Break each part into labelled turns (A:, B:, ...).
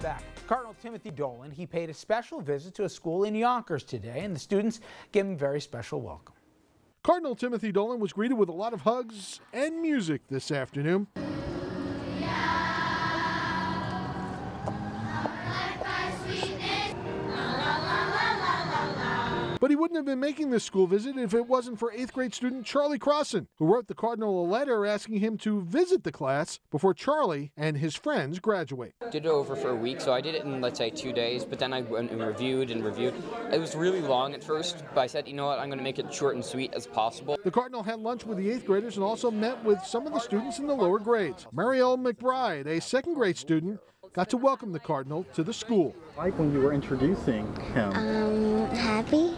A: back. Cardinal Timothy Dolan, he paid a special visit to a school in Yonkers today, and the students gave him a very special welcome.
B: Cardinal Timothy Dolan was greeted with a lot of hugs and music this afternoon. But he wouldn't have been making this school visit if it wasn't for 8th grade student Charlie CROSSAN, who wrote the Cardinal a letter asking him to visit the class before Charlie and his friends graduate.
C: Did it over for a week, so I did it in, let's say, 2 days, but then I went and reviewed. It was really long at first, but I said, you know what, I'm going to make it short and sweet as possible.
B: The Cardinal had lunch with the 8th graders and also met with some of the students in the lower grades. MARIEL MCBRIDE, a 2nd grade student, got to welcome the Cardinal to the school.
D: Like when you were introducing him?
E: Happy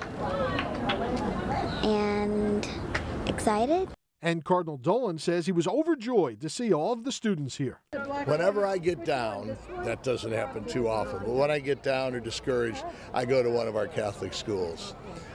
E: and excited.
B: And Cardinal Dolan says he was overjoyed to see all of the students here.
F: Whenever I get down, that doesn't happen too often, but when I get down or discouraged, I go to one of our Catholic schools.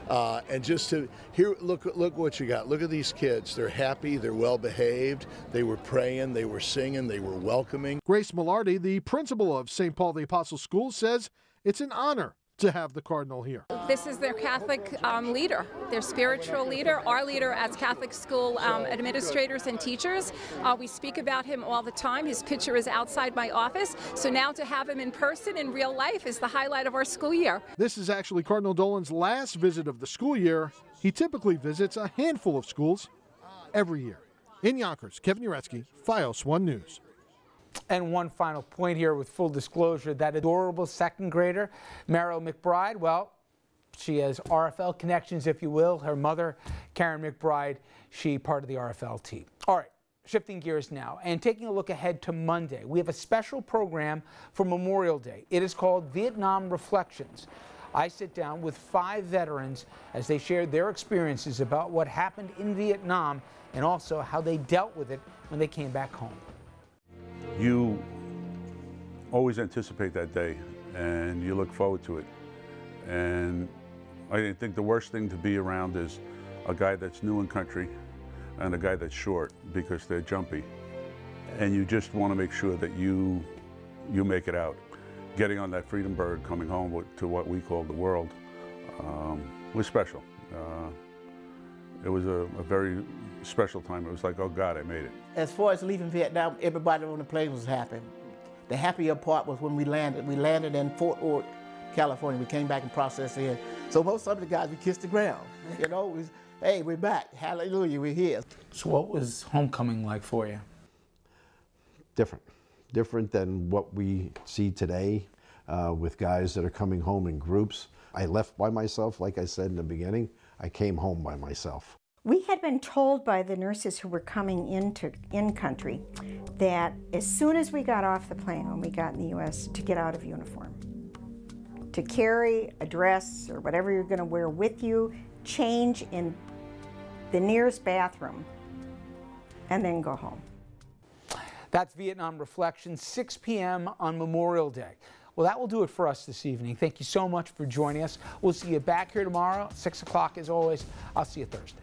F: And just to hear, look what you got. Look at these kids. They're happy, they're well behaved, they were praying, they were singing, they were welcoming.
B: Grace Millardi, the principal of St. Paul the Apostle School, says it's an honor to have the Cardinal here.
G: This is their Catholic leader, their spiritual leader, our leader as Catholic school administrators and teachers. We speak about him all the time. His picture is outside my office. So now to have him in person in real life is the highlight of our school year.
B: This is actually Cardinal Dolan's last visit of the school year. He typically visits a handful of schools every year. In Yonkers, Kevin Uretsky, FiOS 1 News.
A: And one final point here with full disclosure, that adorable 2nd grader, MARIEL MCBRIDE, well, she has RFL connections, if you will. Her mother, Karen McBride, she part of the RFL team. All right, shifting gears now and taking a look ahead to Monday. We have a special program for Memorial Day. It is called Vietnam Reflections. I sit down with 5 veterans as they share their experiences about what happened in Vietnam and also how they dealt with it when they came back home.
H: You always anticipate that day and you look forward to it. And I think the worst thing to be around is a guy that's new in country and a guy that's short because they're jumpy. And you just want to make sure that you make it out. Getting on that Freedom Bird, coming home to what we call the world, was special. It was a very special time. It was like, oh God, I made it.
I: As far as leaving Vietnam, everybody on the plane was happy. The happier part was when we landed. We landed in Fort Worth, California. We came back and processed in. So most of the guys, we kissed the ground. You know, hey, we're back. Hallelujah, we're here.
A: So what was homecoming like for you?
J: Different than what we see today with guys that are coming home in groups. I left by myself, like I said in the beginning. I came home by myself.
K: We had been told by the nurses who were coming in country that as soon as we got off the plane when we got in the U.S. to get out of uniform, to carry a dress or whatever you're going to wear with you, change in the nearest bathroom, and then go home.
A: That's Vietnam Reflections, 6 p.m. on Memorial Day. Well, that will do it for us this evening. Thank you so much for joining us. We'll see you back here tomorrow, 6 o'clock as always. I'll see you Thursday.